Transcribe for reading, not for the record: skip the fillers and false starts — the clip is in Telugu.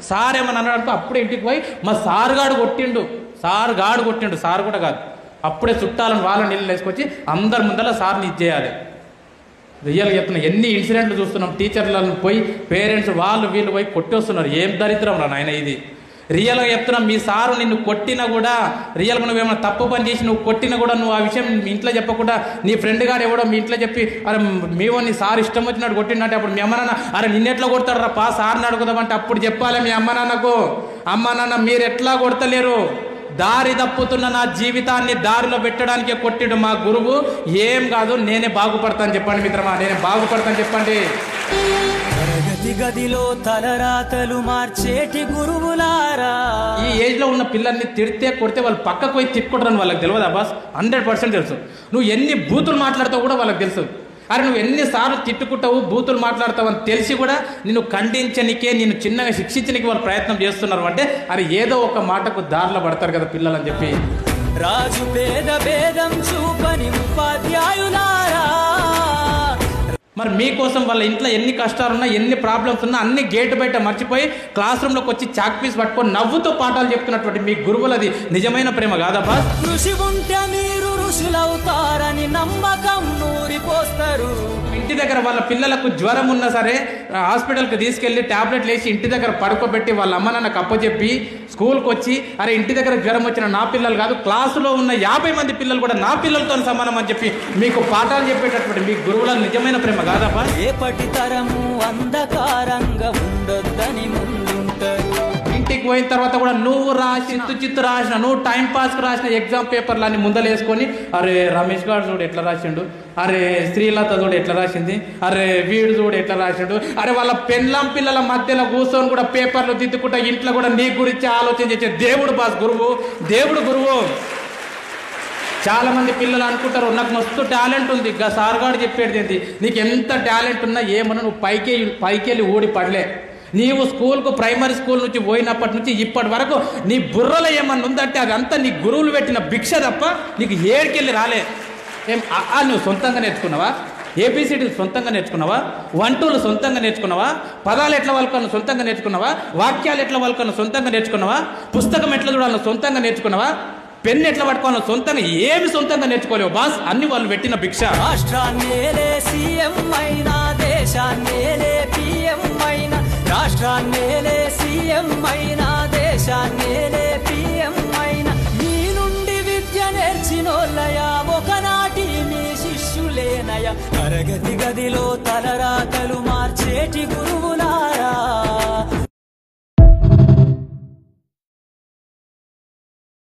సార్ ఏమని అన్నాడు అప్పుడే ఇంటికి పోయి మా సార్ గాడు కొట్టిండు సార్ కూడా కాదు, అప్పుడే చుట్టాలను వాళ్ళని నీళ్ళు వేసుకొచ్చి అందరి ముందర సార్ని ఇచ్చేయాలి. రియల్గా చెప్తున్నా, ఎన్ని ఇన్సిడెంట్లు చూస్తున్నాం. టీచర్లను పోయి పేరెంట్స్ వాళ్ళు వీళ్ళు పోయి కొట్టేస్తున్నారు. ఏం దరిద్రం రా నాయన ఇది. రియల్గా చెప్తున్నాం, మీ సారు నిన్ను కొట్టినా కూడా, రియల్గా నువ్వేమైనా తప్పు పని చేసి నువ్వు కొట్టినా కూడా నువ్వు ఆ విషయం మీ ఇంట్లో చెప్పకుండా నీ ఫ్రెండ్ గారు ఎవడో మీ ఇంట్లో చెప్పి అరే మేము నీ సార్ ఇష్టం వచ్చినట్టు కొట్టినట్టే, అప్పుడు మీ అమ్మ నాన్న అరే నిన్నెట్లా కొడతాడు రా పా సార్ని అడుగుదామంటే అప్పుడు చెప్పాలి మీ అమ్మ నాన్నకు, అమ్మ నాన్న మీరు ఎట్లా కొడతలేరు, దారి తప్పుతున్న నా జీవితాన్ని దారిలో పెట్టడానికే కొట్టిడు మా గురువు, ఏం కాదు నేనే బాగుపడతాను చెప్పండి మిత్రమా, నేనే బాగుపడతాను చెప్పండి. తరగతి గదిలో తలరాతలు మార్చేటి గురువులారా. ఈ ఏజ్ లో ఉన్న పిల్లల్ని తిడితే కొడితే వాళ్ళు పక్కకు పోయి తిట్టుకుంటారని వాళ్ళకి తెలియదు అబ్బాస్, 100% తెలుసు. నువ్వు ఎన్ని బూతులు మాట్లాడతావు కూడా వాళ్ళకి తెలుసు. అరే నువ్వు ఎన్నిసార్లు తిట్టుకుంటావు బూతులు మాట్లాడతావు అని తెలిసి కూడా నిన్ను ఖండించనికే, నిన్ను చిన్నగా శిక్షించడానికి వాళ్ళు ప్రయత్నం చేస్తున్నారు అంటే అరే ఏదో ఒక మాటకు దారిలో పడతారు కదా పిల్లలు అని చెప్పి. రాజు పేద భేదం చూపని ఉపాధ్యాయులారా. మరి మీకోసం వాళ్ళ ఇంట్లో ఎన్ని కష్టాలున్నా ఎన్ని ప్రాబ్లమ్స్ ఉన్నా అన్ని గేటు బయట మర్చిపోయి క్లాస్ రూమ్లోకి వచ్చి చాక్ పీస్ పట్టుకొని నవ్వుతో పాఠాలు చెప్తున్నటువంటి మీ గురువులది నిజమైన ప్రేమ కాదబ్బా. ఋషి ఉంటే మీరు ఋషులవుతారని నమ్మకం నూరిపోస్తారు. ఇంటి దగ్గర వాళ్ళ పిల్లలకు జ్వరం ఉన్నా సరే హాస్పిటల్కి తీసుకెళ్లి టాబ్లెట్లు వేసి ఇంటి దగ్గర పడుకోబెట్టి వాళ్ళ అమ్మ నాన్నకు అప్పచెప్పి స్కూల్కి వచ్చి అరే ఇంటి దగ్గర జ్వరం వచ్చిన నా పిల్లలు కాదు క్లాసులో ఉన్న 50 మంది పిల్లలు కూడా నా పిల్లలతో సమానం అని చెప్పి మీకు పాఠాలు చెప్పేటటువంటి మీ గురువుల నిజమైన ప్రేమ కాదబ్బా. రేపటి తరము అంధకారంగా ఉండొద్దని ముందుంటారు. ఇంటికి పోయిన తర్వాత కూడా నువ్వు చిత్తు రాసిన, నువ్వు టైం పాస్కి రాసిన ఎగ్జామ్ పేపర్లన్నీ ముందలేసుకొని అరే రమేష్ గారు చూడు ఎట్లా రాసిండు, అరే శ్రీలత చూడు ఎట్లా రాసింది, అరే వీడు చూడు ఎట్లా రాసిండు, అరే వాళ్ళ పెళ్ళాం పిల్లల మధ్యలో కూర్చొని కూడా పేపర్లు దిద్దుకుంటా ఇంట్లో కూడా నీ గురించి ఆలోచన చేసే దేవుడు బాస్ గురువు, దేవుడు గురువు. చాలా మంది పిల్లలు అనుకుంటారు నాకు మస్తు టాలెంట్ ఉంది, సార్ గారు చెప్పేది ఏంటి, నీకు ఎంత టాలెంట్ ఉన్నా ఏమన్నా నువ్వు పైకి వెళ్ళి ఊడి పడలే. నీవు స్కూల్కు ప్రైమరీ స్కూల్ నుంచి పోయినప్పటి నుంచి ఇప్పటి వరకు నీ బుర్రలో ఏమన్నా ఉందంటే అదంతా నీ గురువులు పెట్టిన భిక్ష తప్ప నీకు ఏడికెళ్ళి రాలే. నువ్వు సొంతంగా నేర్చుకున్నావా, ఏబిసిడి సొంతంగా నేర్చుకున్నావా, 1 2లు సొంతంగా నేర్చుకున్నావా, పదాలు ఎట్లా వాళ్ళకన్నా సొంతంగా నేర్చుకున్నావా, వాక్యాలు ఎట్లా వాళ్ళకన్నా సొంతంగా నేర్చుకున్నావా, పుస్తకం ఎట్లా చూడాలన్నా సొంతంగా నేర్చుకున్నావా, పెన్ను ఎట్లా పట్టుకోవాలో సొంతంగా ఏమి సొంతంగా నేర్చుకోలేవు బాస్, అన్ని వాళ్ళు పెట్టిన భిక్ష. రాష్ట్రాన్నేలే సీఎం అయినా, దేశాన్నేలే పిఎం అయినా, రాష్ట్రాన్నేలే సీఎం అయినా, దేశాన్నేలే పిఎం అయినా, మీ నుండి విద్య నేర్చినోళ్ళయా ఒకనాటి మీ శిష్యులేనయా. తరగతి గదిలో తలరాతలు మార్చేటి గురువులారా.